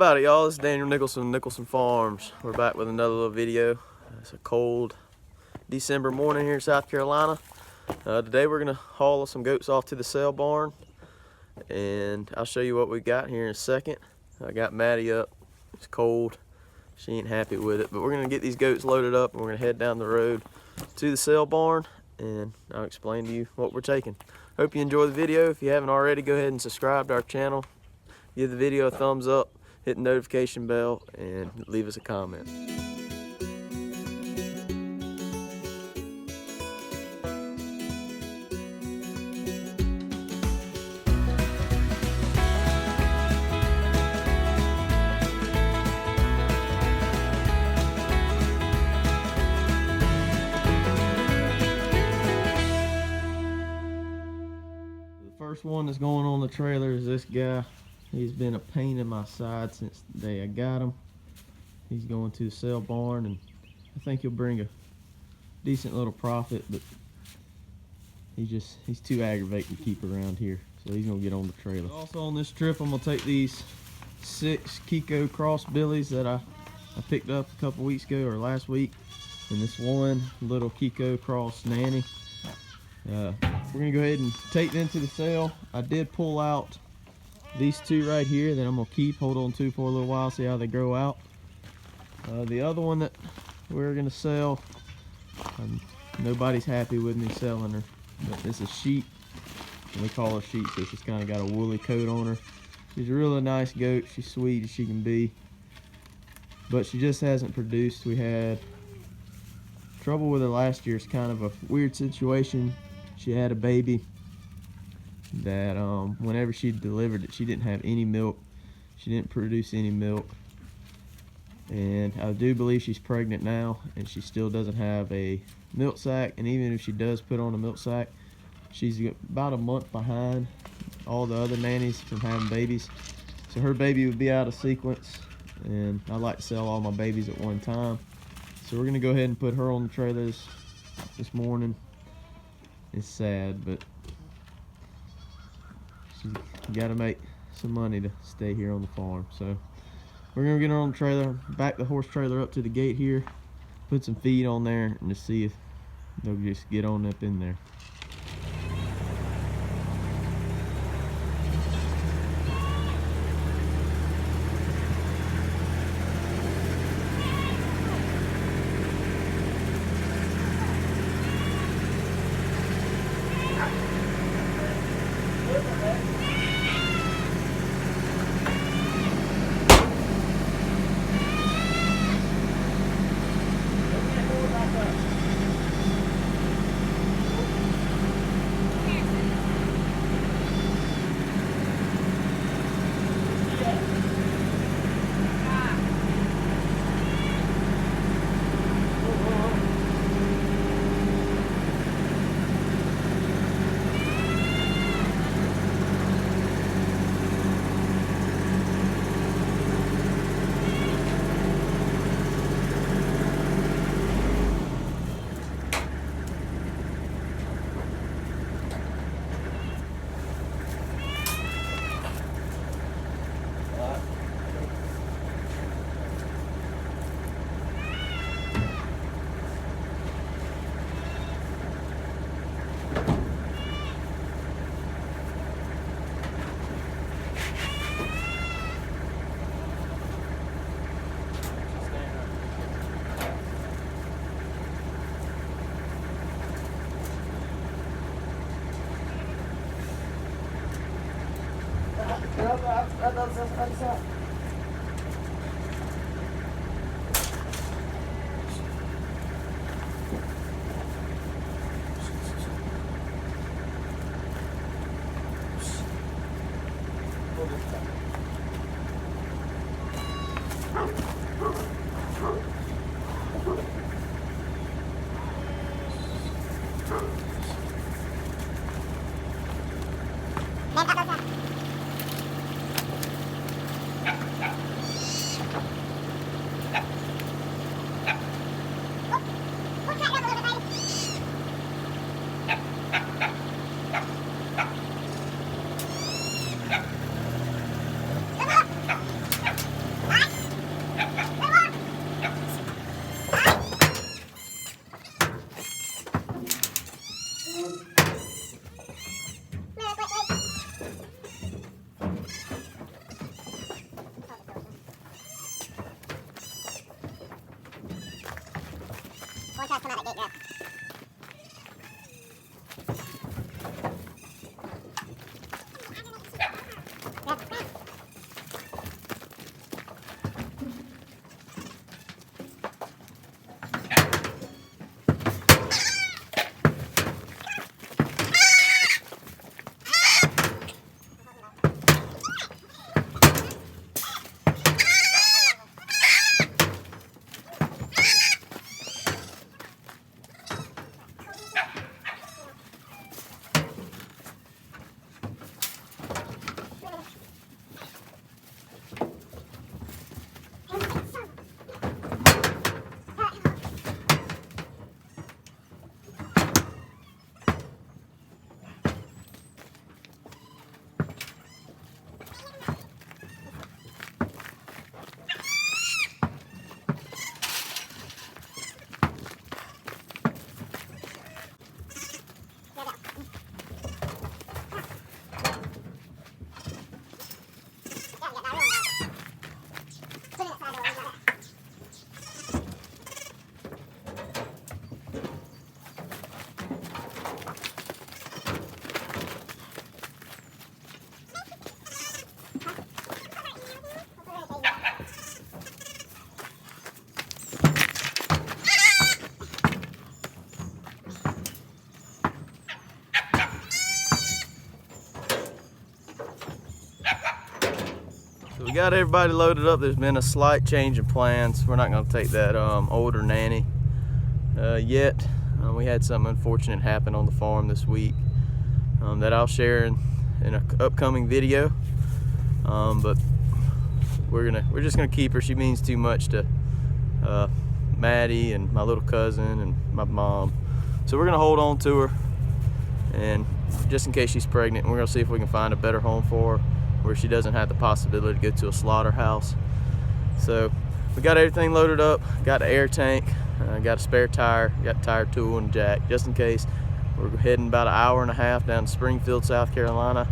Howdy y'all, this is Daniel Nicholson, Nicholson Farms. We're back with another little video. It's a cold December morning here in South Carolina. Today we're gonna haul some goats off to the sale barn, and I'll show you what we got here in a second. I got Maddie up. It's cold. She ain't happy with it, but we're gonna get these goats loaded up and we're gonna head down the road to the sale barn, and I'll explain to you what we're taking. Hope you enjoy the video. If you haven't already, go ahead and subscribe to our channel. Give the video a thumbs up, hit the notification bell, and leave us a comment. The first one that's going on the trailer is this guy. He's been a pain in my side since the day I got him. He's going to the sale barn, and I think he'll bring a decent little profit, but he's too aggravating to keep around here, so he's gonna get on the trailer. Also on this trip, I'm gonna take these 6 Kiko cross billies that I picked up a couple weeks ago or last week, and this one little Kiko cross nanny. We're gonna go ahead and take them to the sale. I did pull out these 2 right here that I'm gonna hold on to for a little while, see how they grow out. The other one that we're gonna sell, nobody's happy with me selling her, but this is sheep, and we call her sheep, so she's kind of got a woolly coat on her. She's a really nice goat. She's sweet as she can be, but she just hasn't produced. We had trouble with her last year. It's kind of a weird situation. She had a baby that whenever she delivered it, she didn't have any milk. She didn't produce any milk, and I do believe she's pregnant now, and she still doesn't have a milk sac. And even if she does put on a milk sac, she's about a month behind all the other nannies from having babies, so her baby would be out of sequence, and I like to sell all my babies at one time. So we're gonna go ahead and put her on the trailers this morning. It's sad, but you gotta make some money to stay here on the farm. So we're gonna get her on the trailer, back the horse trailer up to the gate here, put some feed on there, and just see if they'll just get on up in there. So we got everybody loaded up. There's been a slight change in plans. We're not going to take that older nanny yet. We had something unfortunate happen on the farm this week that I'll share in an upcoming video. But we're just gonna keep her. She means too much to Maddie and my little cousin and my mom. So we're gonna hold on to her, and just in case she's pregnant, we're gonna see if we can find a better home for her where she doesn't have the possibility to go to a slaughterhouse. So we got everything loaded up, got the air tank, got a spare tire, got a tire tool and jack, just in case. We're heading about an hour and a half down to Springfield, South Carolina,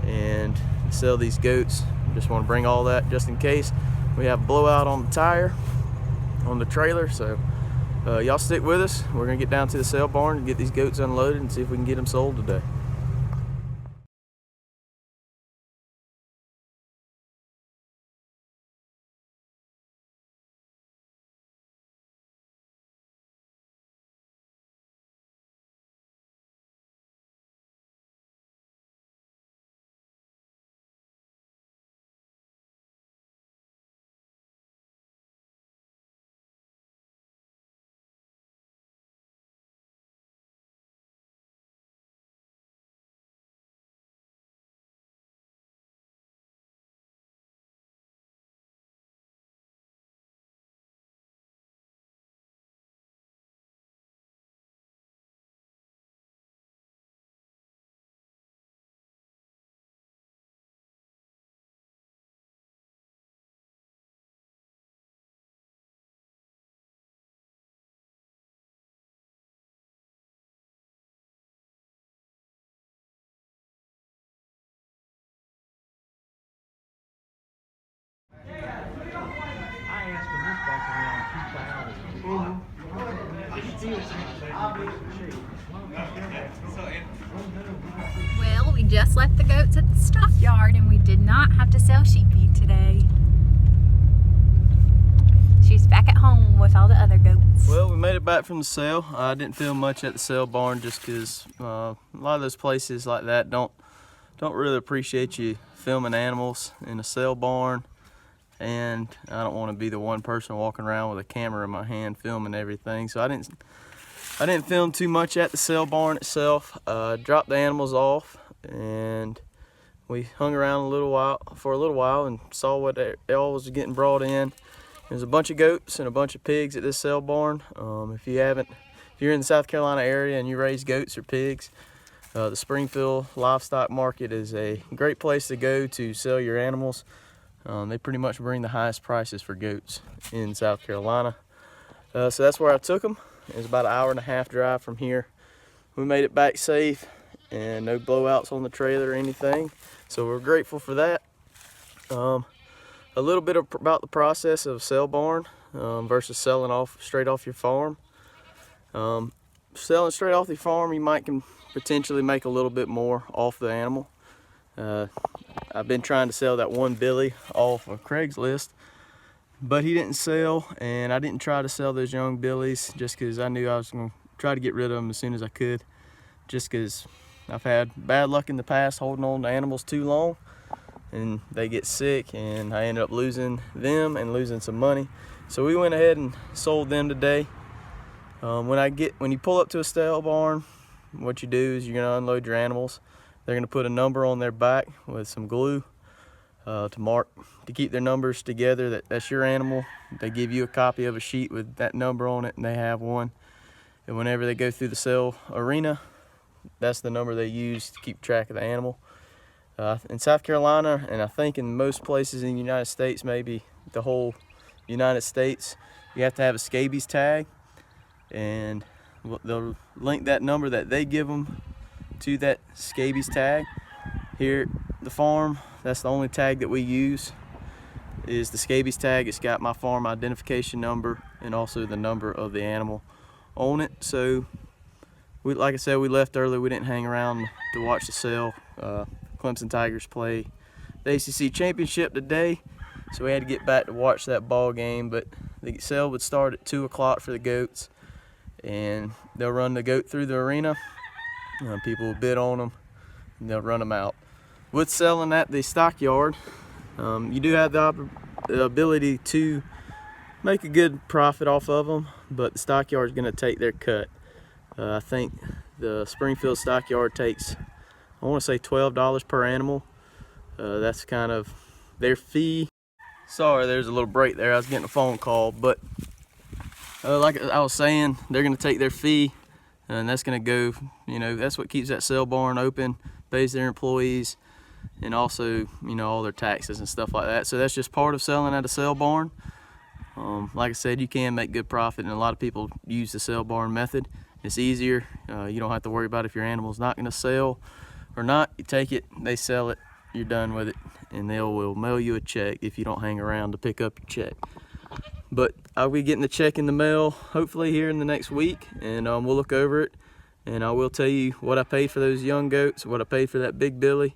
and sell these goats. Just want to bring all that just in case we have a blowout on the tire on the trailer. So y'all stick with us. We're gonna get down to the sale barn and get these goats unloaded and see if we can get them sold today. Well, we just left the goats at the stockyard and we did not have to sell sheep feed today. She's back at home with all the other goats. Well, we made it back from the sale. I didn't film much at the sale barn just because a lot of those places like that don't really appreciate you filming animals in a sale barn, and I don't want to be the one person walking around with a camera in my hand filming everything. So I didn't film too much at the sale barn itself. Dropped the animals off, and we hung around for a little while and saw what all was getting brought in. There's a bunch of goats and a bunch of pigs at this sale barn. If you're in the South Carolina area and you raise goats or pigs, the Springfield livestock market is a great place to go to sell your animals. They pretty much bring the highest prices for goats in South Carolina. So that's where I took them. It was about an hour and a half drive from here. We made it back safe and no blowouts on the trailer or anything. So we're grateful for that. A little bit about the process of a sale barn versus selling straight off your farm. Selling straight off the farm, you might can potentially make a little bit more off the animal. I've been trying to sell that one Billy off of Craigslist, but he didn't sell, and I didn't try to sell those young Billies just because I knew I was going to try to get rid of them as soon as I could, just because I've had bad luck in the past holding on to animals too long and they get sick, and I ended up losing them and losing some money. So we went ahead and sold them today. When you pull up to a stale barn, what you do is you're going to unload your animals. They're going to put a number on their back with some glue to keep their numbers together. That's your animal. They give you a copy of a sheet with that number on it, and they have one. And whenever they go through the sale arena, that's the number they use to keep track of the animal. In South Carolina, and I think in most places in the United States, maybe the whole United States, you have to have a scabies tag, and they'll link that number that they give them to that scabies tag. Here at the farm, that's the only tag that we use, is the scabies tag. It's got my farm identification number and also the number of the animal on it. So like I said, we left early. We didn't hang around to watch the sale. Clemson Tigers play the ACC championship today, so we had to get back to watch that ball game. But the sale would start at 2 o'clock for the goats, and they'll run the goat through the arena. People will bid on them, and they'll run them out. With selling at the stockyard, you do have the ability to make a good profit off of them, but the stockyard is going to take their cut. I think the Springfield stockyard takes, I want to say, $12 per animal. That's kind of their fee. Sorry, there's a little break there. I was getting a phone call, but like I was saying, they're going to take their fee, and that's going to go, that's what keeps that sale barn open, pays their employees, and also, all their taxes and stuff like that. So that's just part of selling at a sale barn. Like I said, you can make good profit, and a lot of people use the sale barn method. It's easier. You don't have to worry about if your animal's not going to sell or not. You take it, they sell it, you're done with it, and they will mail you a check if you don't hang around to pick up your check. But I'll be getting the check in the mail hopefully here in the next week, and we'll look over it, and I will tell you what I paid for those young goats, what I paid for that big Billy,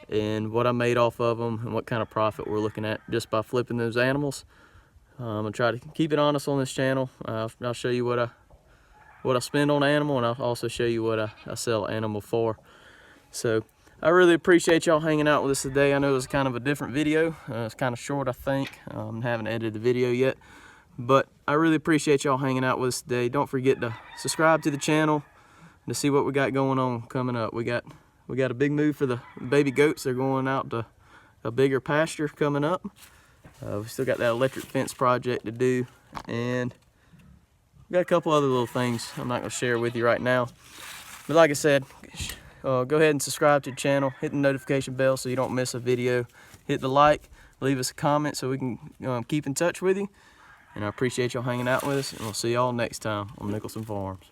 and what I made off of them, and what kind of profit we're looking at just by flipping those animals. I'm gonna try to keep it honest on this channel. I'll show you what I spend on an animal, and I'll also show you what I sell an animal for. So I really appreciate y'all hanging out with us today. I know it was kind of a different video. It's kind of short, I think. Haven't edited the video yet, but I really appreciate y'all hanging out with us today. Don't forget to subscribe to the channel to see what we got going on coming up. We got a big move for the baby goats. They're going out to a bigger pasture coming up. We still got that electric fence project to do, and we got a couple other little things I'm not going to share with you right now. But like I said, go ahead and subscribe to the channel, hit the notification bell so you don't miss a video, hit the like, leave us a comment so we can keep in touch with you. And I appreciate y'all hanging out with us, and we'll see y'all next time on Nicholson Farms.